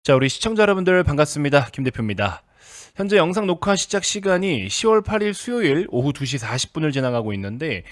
자, 우리 시청자 여러분들 반갑습니다. 김 대표입니다. 현재 영상 녹화 시작 시간이 10월 8일 수요일 오후 2시 40분을 지나가고 있는데,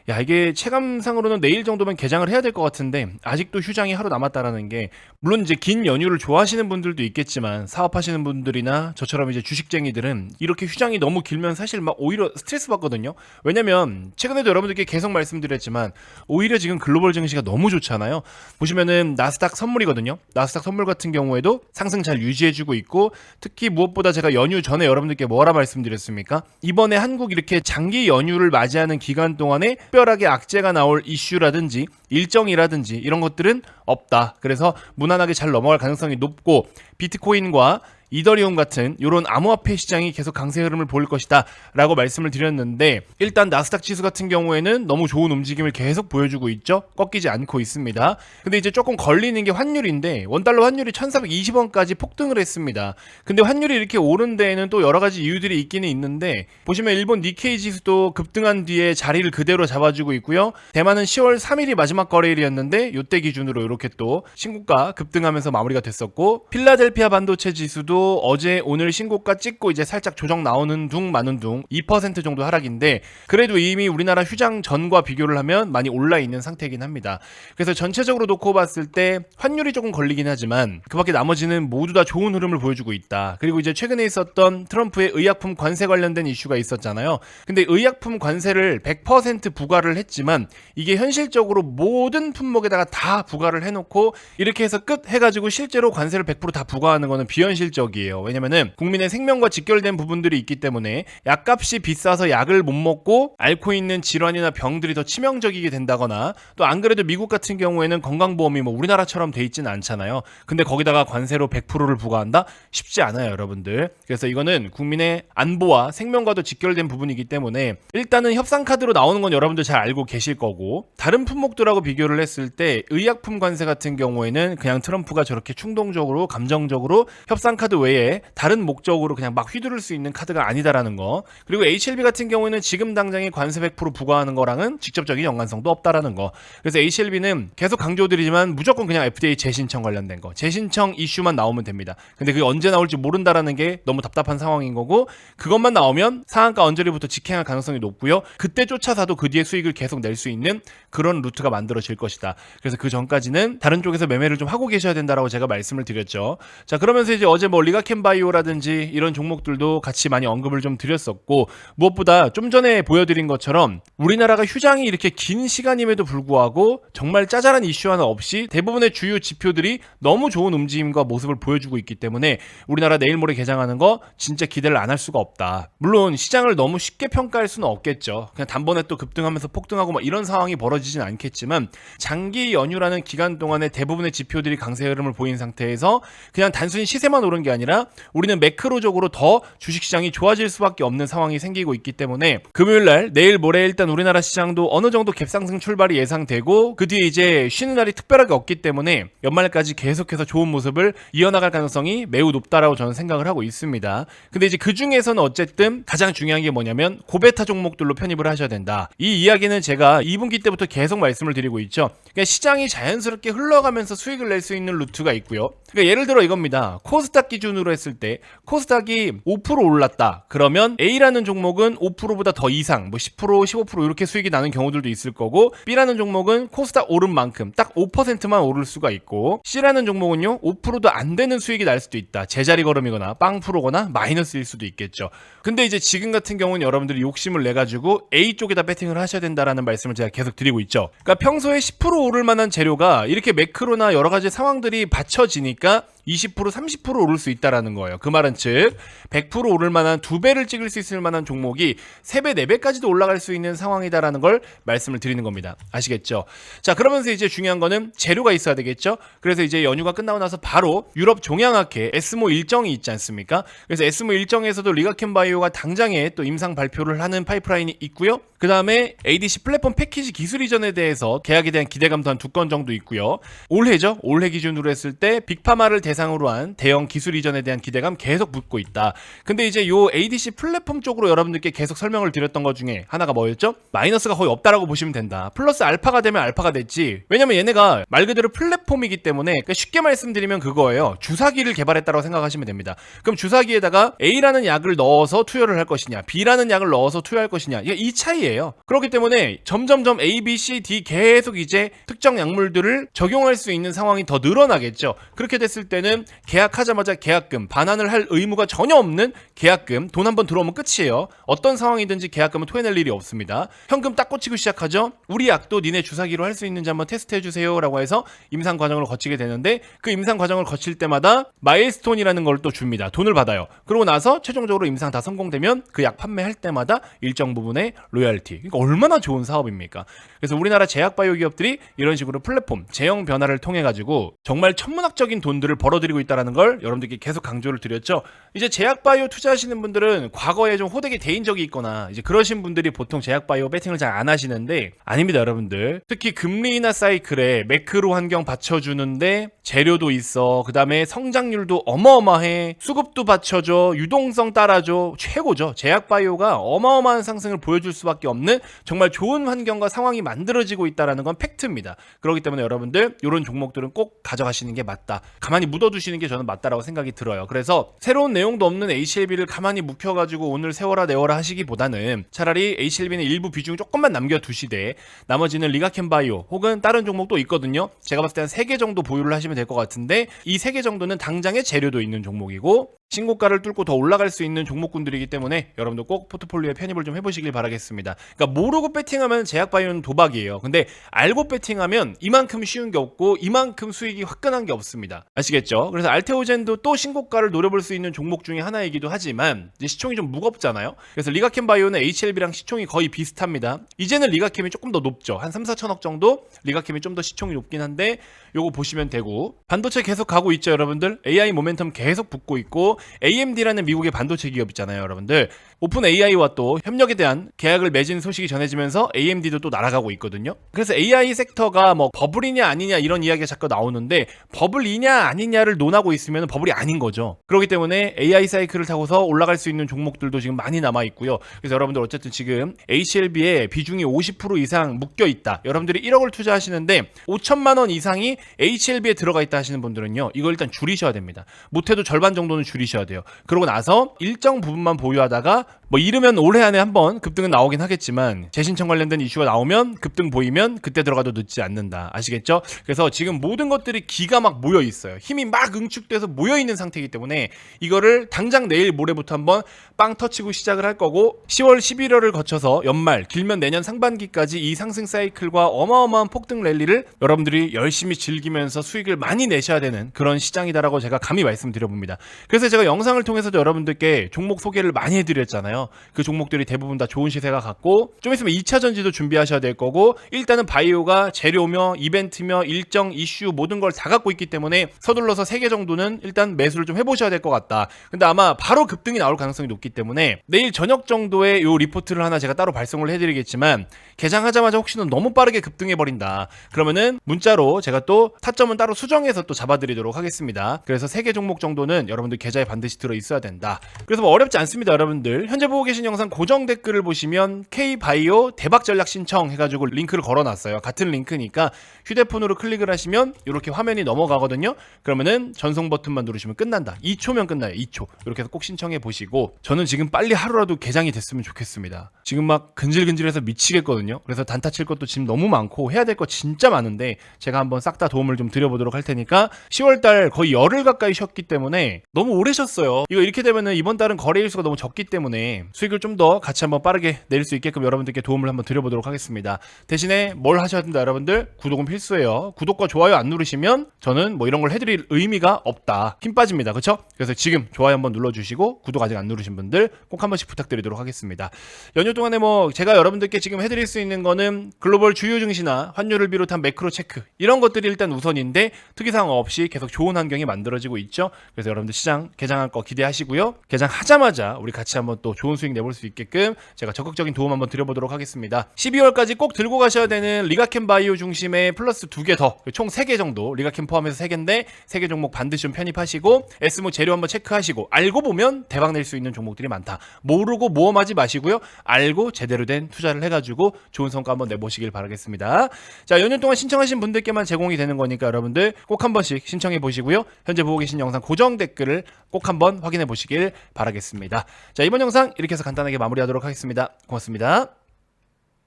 야, 이게 체감상으로는 내일 정도면 개장을 해야 될 것 같은데 아직도 휴장이 하루 남았다라는 게, 물론 이제 긴 연휴를 좋아하시는 분들도 있겠지만 사업하시는 분들이나 저처럼 이제 주식쟁이들은 이렇게 휴장이 너무 길면 사실 막 오히려 스트레스 받거든요. 왜냐면 최근에도 여러분들께 계속 말씀드렸지만 오히려 지금 글로벌 증시가 너무 좋잖아요. 보시면은 나스닥 선물이거든요. 나스닥 선물 같은 경우에도 상승 잘 유지해주고 있고, 특히 무엇보다 제가 연휴 전에 여러분들께 뭐라 말씀드렸습니까? 이번에 한국 이렇게 장기 연휴를 맞이하는 기간 동안에 특별하게 악재가 나올 이슈라든지 일정이라든지 이런 것들은 없다. 그래서 무난하게 잘 넘어갈 가능성이 높고, 비트코인과 이더리움 같은 이런 암호화폐 시장이 계속 강세 흐름을 보일 것이다 라고 말씀을 드렸는데, 일단 나스닥 지수 같은 경우에는 너무 좋은 움직임을 계속 보여주고 있죠. 꺾이지 않고 있습니다. 근데 이제 조금 걸리는 게 환율인데, 원달러 환율이 1420원까지 폭등을 했습니다. 근데 환율이 이렇게 오른 데에는 또 여러 가지 이유들이 있기는 있는데, 보시면 일본 니케이 지수도 급등한 뒤에 자리를 그대로 잡아주고 있고요. 대만은 10월 3일이 마지막 거래일이었는데 요때 기준으로 이렇게 또 신고가 급등하면서 마무리가 됐었고, 필라델피아 반도체 지수도 어제 오늘 신고가 찍고 이제 살짝 조정 나오는 둥 마는 둥 2% 정도 하락인데, 그래도 이미 우리나라 휴장 전과 비교를 하면 많이 올라 있는 상태이긴 합니다. 그래서 전체적으로 놓고 봤을 때 환율이 조금 걸리긴 하지만 그밖에 나머지는 모두 다 좋은 흐름을 보여주고 있다. 그리고 이제 최근에 있었던 트럼프의 의약품 관세 관련된 이슈가 있었잖아요. 근데 의약품 관세를 100% 부과를 했지만 이게 현실적으로 모든 품목에다가 다 부과를 해놓고 이렇게 해서 끝 해가지고 실제로 관세를 100% 다 부과하는 거는 비현실적 이에요. 왜냐면은 국민의 생명과 직결된 부분들이 있기 때문에 약값이 비싸서 약을 못 먹고 앓고 있는 질환이나 병들이 더 치명적이게 된다거나, 또 안 그래도 미국 같은 경우에는 건강보험이 뭐 우리나라처럼 돼 있지는 않잖아요. 근데 거기다가 관세로 100%를 부과한다? 쉽지 않아요, 여러분들. 그래서 이거는 국민의 안보와 생명과도 직결된 부분이기 때문에 일단은 협상 카드로 나오는 건 여러분들 잘 알고 계실 거고, 다른 품목들하고 비교를 했을 때 의약품 관세 같은 경우에는 그냥 트럼프가 저렇게 충동적으로 감정적으로 협상 카드 외에 다른 목적으로 그냥 막 휘두를 수 있는 카드가 아니다라는 거. 그리고 HLB 같은 경우에는 지금 당장에 관세 100% 부과하는 거랑은 직접적인 연관성도 없다라는 거. 그래서 HLB는 계속 강조드리지만 무조건 그냥 FDA 재신청 관련된 거, 재신청 이슈만 나오면 됩니다. 근데 그게 언제 나올지 모른다라는 게 너무 답답한 상황인 거고, 그것만 나오면 상한가 언저리부터 직행할 가능성이 높고요. 그때 쫓아사도 그 뒤에 수익을 계속 낼 수 있는 그런 루트가 만들어질 것이다. 그래서 그 전까지는 다른 쪽에서 매매를 좀 하고 계셔야 된다라고 제가 말씀을 드렸죠. 자, 그러면서 이제 어제 뭐 리가켄바이오라든지 이런 종목들도 같이 많이 언급을 좀 드렸었고, 무엇보다 좀 전에 보여드린 것처럼 우리나라가 휴장이 이렇게 긴 시간임에도 불구하고 정말 짜잘한 이슈 하나 없이 대부분의 주요 지표들이 너무 좋은 움직임과 모습을 보여주고 있기 때문에 우리나라 내일 모레 개장하는 거 진짜 기대를 안 할 수가 없다. 물론 시장을 너무 쉽게 평가할 수는 없겠죠. 그냥 단번에 또 급등하면서 폭등하고 막 이런 상황이 벌어지진 않겠지만, 장기 연휴라는 기간 동안에 대부분의 지표들이 강세 흐름을 보인 상태에서 그냥 단순히 시세만 오른 게 아니라 우리는 매크로적으로 더 주식시장이 좋아질 수밖에 없는 상황이 생기고 있기 때문에, 금요일날 내일 모레 일단 우리나라 시장도 어느 정도 갭상승 출발이 예상되고, 그 뒤에 이제 쉬는 날이 특별하게 없기 때문에 연말까지 계속해서 좋은 모습을 이어나갈 가능성이 매우 높다라고 저는 생각을 하고 있습니다. 근데 이제 그 중에서는 어쨌든 가장 중요한 게 뭐냐면 고베타 종목들로 편입을 하셔야 된다. 이 이야기는 제가 2분기 때부터 계속 말씀을 드리고 있죠. 그러니까 시장이 자연스럽게 흘러가면서 수익을 낼 수 있는 루트가 있고요. 그러니까 예를 들어 이겁니다. 코스닥 기준으로 했을 때 코스닥이 5% 올랐다. 그러면 A라는 종목은 5%보다 더 이상, 뭐 10%, 15% 이렇게 수익이 나는 경우들도 있을 거고, B라는 종목은 코스닥 오른 만큼 딱 5%만 오를 수가 있고, C라는 종목은요 5%도 안 되는 수익이 날 수도 있다. 제자리 걸음이거나 빵프로거나 마이너스일 수도 있겠죠. 근데 이제 지금 같은 경우는 여러분들이 욕심을 내가지고 A 쪽에다 배팅을 하셔야 된다라는 말씀을 제가 계속 드리고 있죠. 그러니까 평소에 10% 오를 만한 재료가 이렇게 매크로나 여러 가지 상황들이 받쳐지니까 20%, 30% 오를 수 있다라는 거예요. 그 말은 즉 100% 오를 만한 2배를 찍을 수 있을 만한 종목이 3배, 4배까지도 올라갈 수 있는 상황이다라는 걸 말씀을 드리는 겁니다. 아시겠죠? 자, 그러면서 이제 중요한 거는 재료가 있어야 되겠죠? 그래서 이제 연휴가 끝나고 나서 바로 유럽 종양학회 에스모 일정이 있지 않습니까? 그래서 에스모 일정에서도 리가켄바이오가 당장에 또 임상 발표를 하는 파이프라인이 있고요. 그 다음에 ADC 플랫폼 패키지 기술 이전에 대해서 계약에 대한 기대감도 한 2건 정도 있고요. 올해죠. 올해 기준으로 했을 때 빅파마를 대상으로 한 대형 기술 이전에 대한 기대감 계속 붙고 있다. 근데 이제 요 ADC 플랫폼 쪽으로 여러분들께 계속 설명을 드렸던 것 중에 하나가 뭐였죠? 마이너스가 거의 없다라고 보시면 된다. 플러스 알파가 되면 알파가 됐지. 왜냐면 얘네가 말 그대로 플랫폼이기 때문에, 그러니까 쉽게 말씀드리면 그거예요. 주사기를 개발했다고 생각하시면 됩니다. 그럼 주사기에다가 A라는 약을 넣어서 투여를 할 것이냐, B라는 약을 넣어서 투여할 것이냐, 이 차이예요. 그렇기 때문에 점점점 A, B, C, D 계속 이제 특정 약물들을 적용할 수 있는 상황이 더 늘어나겠죠. 그렇게 됐을 때는 계약하자마자 계약금, 반환을 할 의무가 전혀 없는 계약금, 돈 한번 들어오면 끝이에요. 어떤 상황이든지 계약금은 토해낼 일이 없습니다. 현금 딱 꽂히고 시작하죠. 우리 약도 니네 주사기로 할 수 있는지 한번 테스트해주세요 라고 해서 임상 과정을 거치게 되는데, 그 임상 과정을 거칠 때마다 마일스톤이라는 걸 또 줍니다. 돈을 받아요. 그러고 나서 최종적으로 임상 다 성공되면 그 약 판매할 때마다 일정 부분의 로열티. 그러니까 얼마나 좋은 사업입니까? 그래서 우리나라 제약바이오 기업들이 이런 식으로 플랫폼, 제형 변화를 통해 가지고 정말 천문학적인 돈들을 벌어들이고 있다는 걸 여러분들께 계속 강조를 드렸죠. 이제 제약바이오 투자하시는 분들은 과거에 좀 호되게 대인 적이 있거나 이제 그러신 분들이 보통 제약바이오 배팅을 잘 안 하시는데, 아닙니다 여러분들. 특히 금리 인하 사이클에 매크로 환경 받쳐주는데 재료도 있어, 그 다음에 성장률도 어마어마해, 수급도 받쳐줘, 유동성 따라줘, 최고죠. 제약바이오가 어마어마한 상승을 보여줄 수밖에 없는 정말 좋은 환경과 상황이 만들어지고 있다는 건 팩트입니다. 그렇기 때문에 여러분들 이런 종목들은 꼭 가져가시는 게 맞다. 가만히 묻어두시는 게 저는 맞다라고 생각이 들어요. 그래서 새로운 내용도 없는 HLB를 가만히 묵혀가지고 오늘 세워라 내워라 하시기보다는 차라리 HLB는 일부 비중 조금만 남겨두시되 나머지는 리가켄바이오 혹은 다른 종목도 있거든요. 제가 봤을 때 한 3개 정도 보유를 하시면 될 것 같은데, 이 3개 정도는 당장의 재료도 있는 종목이고 신고가를 뚫고 더 올라갈 수 있는 종목군들이기 때문에 여러분도 꼭 포트폴리오에 편입을 좀 해보시길 바라겠습니다. 그러니까 모르고 배팅하면 제약바이오는 도박이에요. 근데 알고 배팅하면 이만큼 쉬운 게 없고 이만큼 수익이 화끈한 게 없습니다. 아시겠죠? 그래서 알테오젠도 또 신고가를 노려볼 수 있는 종목 중에 하나이기도 하지만 이제 시총이 좀 무겁잖아요. 그래서 리가켄바이오는 HLB랑 시총이 거의 비슷합니다. 이제는 리가캠이 조금 더 높죠. 한 3, 4천억 정도 리가캠이 좀 더 시총이 높긴 한데 요거 보시면 되고, 반도체 계속 가고 있죠 여러분들. AI 모멘텀 계속 붙고 있고 AMD라는 미국의 반도체 기업 있잖아요 여러분들. 오픈 AI와 또 협력에 대한 계약을 맺은 소식이 전해지면서 AMD도 또 날아가고 있거든요. 그래서 AI 섹터가 뭐 버블이냐 아니냐 이런 이야기가 자꾸 나오는데, 버블이냐 아니냐를 논하고 있으면 버블이 아닌 거죠. 그렇기 때문에 AI 사이클을 타고서 올라갈 수 있는 종목들도 지금 많이 남아 있고요. 그래서 여러분들 어쨌든 지금 HLB에 비중이 50% 이상 묶여 있다, 여러분들이 1억을 투자하시는데 5천만 원 이상이 HLB에 들어가 있다 하시는 분들은요, 이거 일단 줄이셔야 됩니다. 못해도 절반 정도는 줄이셔야 돼요. 그러고 나서 일정 부분만 보유하다가 뭐 이르면 올해 안에 한번 급등은 나오긴 하겠지만, 재신청 관련된 이슈가 나오면 급등 보이면 그때 들어가도 늦지 않는다. 아시겠죠? 그래서 지금 모든 것들이 기가 막 모여 있어요. 힘이 막 응축돼서 모여 있는 상태이기 때문에 이거를 당장 내일 모레부터 한번 빵 터치고 시작을 할 거고, 10월 11월을 거쳐서 연말, 길면 내년 상반기까지 이 상승 사이클과 어마어마한 폭등 랠리를 여러분들이 열심히 즐기면서 수익을 많이 내셔야 되는 그런 시장이다라고 제가 감히 말씀드려봅니다. 그래서 제가 영상을 통해서도 여러분들께 종목 소개를 많이 해드렸잖아요. 그 종목들이 대부분 다 좋은 시세가 같고, 좀 있으면 2차 전지도 준비하셔야 될 거고, 일단은 바이오가 재료며 이벤트며 일정 이슈 모든 걸 다 갖고 있기 때문에 서둘러서 3개 정도는 일단 매수를 좀 해보셔야 될 것 같다. 근데 아마 바로 급등이 나올 가능성이 높기 때문에 내일 저녁 정도에 요 리포트를 하나 제가 따로 발송을 해드리겠지만, 개장하자마자 혹시나 너무 빠르게 급등해버린다 그러면은 문자로 제가 또 타점은 따로 수정해서 또 잡아드리도록 하겠습니다. 그래서 3개 종목 정도는 여러분들 계좌에 반드시 들어있어야 된다. 그래서 뭐 어렵지 않습니다 여러분들. 현재 보고 계신 영상 고정 댓글을 보시면 K바이오 대박 전략 신청 해가지고 링크를 걸어놨어요. 같은 링크니까 휴대폰으로 클릭을 하시면 이렇게 화면이 넘어가거든요. 그러면은 전송 버튼만 누르시면 끝난다. 2초면 끝나요. 2초. 이렇게 해서 꼭 신청해 보시고, 저는 지금 빨리 하루라도 개장이 됐으면 좋겠습니다. 지금 막 근질근질해서 미치겠거든요. 그래서 단타 칠 것도 지금 너무 많고 해야 될 거 진짜 많은데 제가 한번 싹 다 도움을 좀 드려보도록 할 테니까, 10월달 거의 열흘 가까이 쉬었기 때문에 너무 오래 쉬었어요. 이거 이렇게 되면은 이번 달은 거래일 수가 너무 적기 때문에 수익을 좀 더 같이 한번 빠르게 낼 수 있게끔 여러분들께 도움을 한번 드려보도록 하겠습니다. 대신에 뭘 하셔야 된다 여러분들? 구독은 필수예요. 구독과 좋아요 안 누르시면 저는 뭐 이런 걸 해드릴 의미가 없다. 힘 빠집니다. 그쵸? 그래서 지금 좋아요 한번 눌러주시고, 구독 아직 안 누르신 분들 꼭 한 번씩 부탁드리도록 하겠습니다. 연휴 동안에 뭐 제가 여러분들께 지금 해드릴 수 있는 거는 글로벌 주요 증시나 환율을 비롯한 매크로 체크, 이런 것들이 일단 우선인데 특이사항 없이 계속 좋은 환경이 만들어지고 있죠. 그래서 여러분들 시장 개장 개장할 거 기대하시고요. 개장하자마자 우리 같이 한번 또 좋은 수익 내볼 수 있게끔 제가 적극적인 도움 한번 드려보도록 하겠습니다. 12월까지 꼭 들고 가셔야 되는 리가캠 바이오 중심의 플러스 2개 더, 총 3개 정도, 리가캠 포함해서 3개인데 3개 종목 반드시 좀 편입하시고 S모 재료 한번 체크하시고, 알고 보면 대박 낼 수 있는 종목들이 많다. 모르고 모험하지 마시고요. 알고 제대로 된 투자를 해가지고 좋은 성과 한번 내보시길 바라겠습니다. 자, 연휴 동안 신청하신 분들께만 제공이 되는 거니까 여러분들 꼭 한 번씩 신청해 보시고요. 현재 보고 계신 영상 고정 댓글을 꼭 한번 확인해 보시길 바라겠습니다. 자, 이번 영상 이렇게 해서 간단하게 마무리하도록 하겠습니다. 고맙습니다.